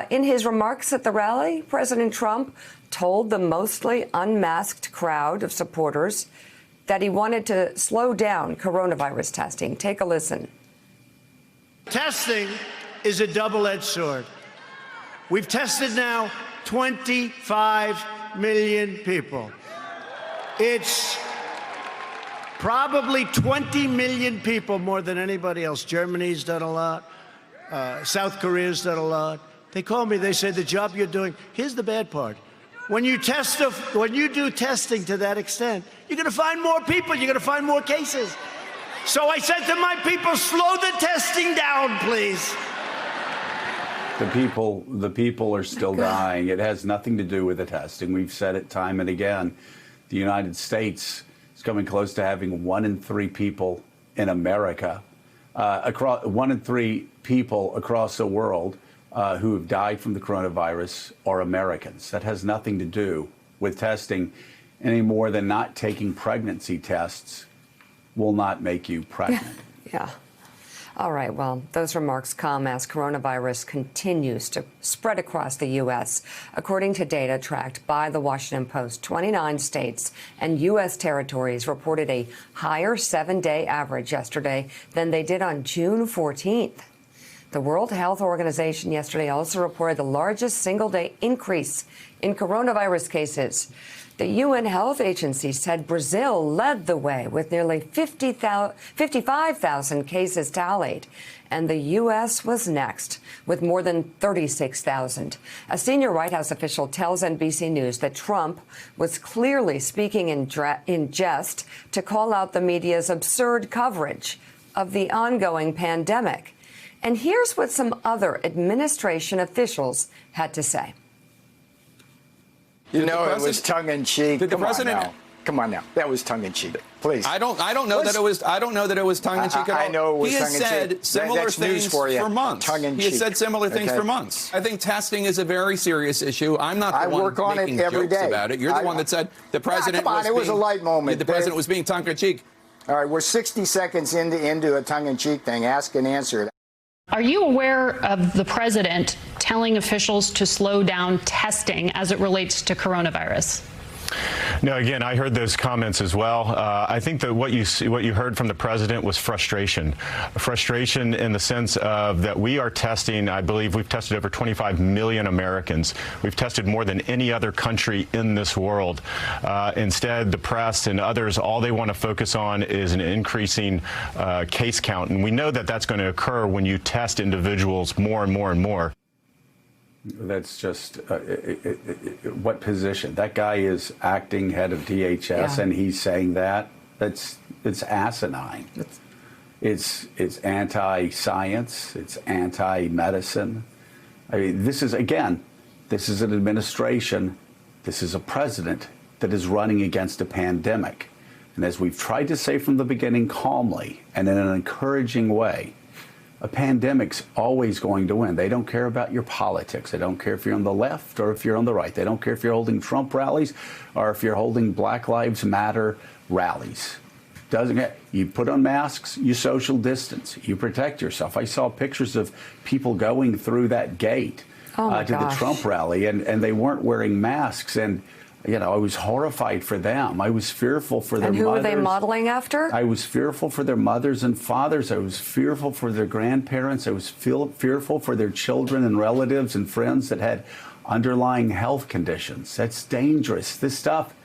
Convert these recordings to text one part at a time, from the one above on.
In his remarks at the rally, President Trump told the mostly unmasked crowd of supporters that he wanted to slow down coronavirus testing. Take a listen. Testing is a double-edged sword. We've tested now 25 million people. It's probably 20 million people more than anybody else. Germany's done a lot. South Korea's done a lot. They call me, they say, the job you're doing, here's the bad part. When you do testing to that extent, you're going to find more people, you're going to find more cases. So I said to my people, slow the testing down, please. The people are still dying. It has nothing to do with the testing. We've said it time and again. The United States is coming close to having 1 in 3 people in America, 1 in 3 people across the world who have died from the coronavirus are Americans. That has nothing to do with testing any more than not taking pregnancy tests will not make you pregnant. Yeah. All right. Well, those remarks come as coronavirus continues to spread across the U.S. According to data tracked by the Washington Post, 29 states and U.S. territories reported a higher 7-day average yesterday than they did on June 14th. The World Health Organization yesterday also reported the largest single-day increase in coronavirus cases. The UN Health Agency said Brazil led the way with nearly 55,000 cases tallied, and the U.S. was next with more than 36,000. A senior White House official tells NBC News that Trump was clearly speaking in jest to call out the media's absurd coverage of the ongoing pandemic. And here's what some other administration officials had to say. You know, it was tongue-in-cheek. Did the president? Come on now. That was tongue-in-cheek. Please. I don't know that it was. I don't know that it was tongue-in-cheek at all. I know it was tongue-in-cheek. He has said similar things for months. Tongue-in-cheek. He has said similar things for months. I think testing is a very serious issue. I'm not the one making jokes about it. You're the one that said the president. Come on, it was a light moment. The president was being tongue-in-cheek. All right, we're 60 seconds into a tongue-in-cheek thing. Ask and answer it. Are you aware of the president telling officials to slow down testing as it relates to coronavirus? No, again, I heard those comments as well. I think that what you heard from the president was frustration in the sense of that we are testing. I believe we've tested over 25 million Americans. We've tested more than any other country in this world. Instead, the press and others, all they want to focus on is an increasing case count, and we know that that's going to occur when you test individuals more and more and more. That's just what position? That guy is acting head of DHS, and he's saying that. It's asinine. It's anti-science. It's anti-medicine. I mean, this is an administration. This is a president that is running against a pandemic. And as we've tried to say from the beginning, calmly and in an encouraging way, a pandemic's always going to win. They don't care about your politics. They don't care if you're on the left or if you're on the right. They don't care if you're holding Trump rallies or if you're holding Black Lives Matter rallies. Doesn't get. You put on masks, you social distance, you protect yourself. I saw pictures of people going through that gate to the Trump rally, and they weren't wearing masks. And you know, I was horrified for them. I was fearful for their mothers. And who were they modeling after? I was fearful for their mothers and fathers. I was fearful for their grandparents. I was fearful for their children and relatives and friends that had underlying health conditions. That's dangerous. This stuff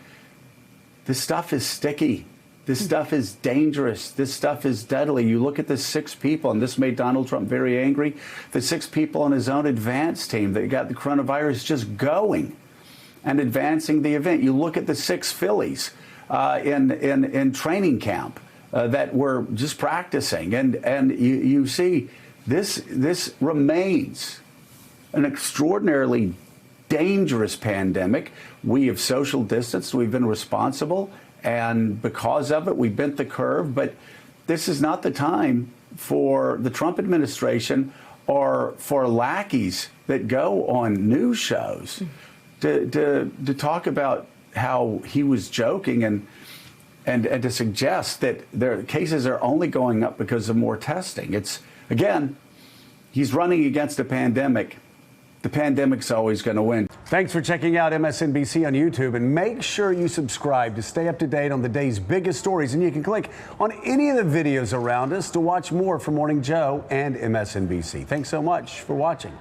is sticky. This stuff is dangerous. This stuff is deadly. You look at the 6 people, and this made Donald Trump very angry, the 6 people on his own advance team that got the coronavirus just going and advancing the event. You look at the 6 Phillies in training camp that were just practicing, and you see this remains an extraordinarily dangerous pandemic. We have social distanced. We've been responsible, and because of it, we bent the curve. But this is not the time for the Trump administration or for lackeys that go on news shows to talk about how he was joking and to suggest that their cases are only going up because of more testing. It's, again, he's running against a pandemic the pandemic's always going to win. Thanks for checking out MSNBC on YouTube, and make sure you subscribe to stay up to date on the day's biggest stories. And you can click on any of the videos around us to watch more from Morning Joe and MSNBC. Thanks so much for watching.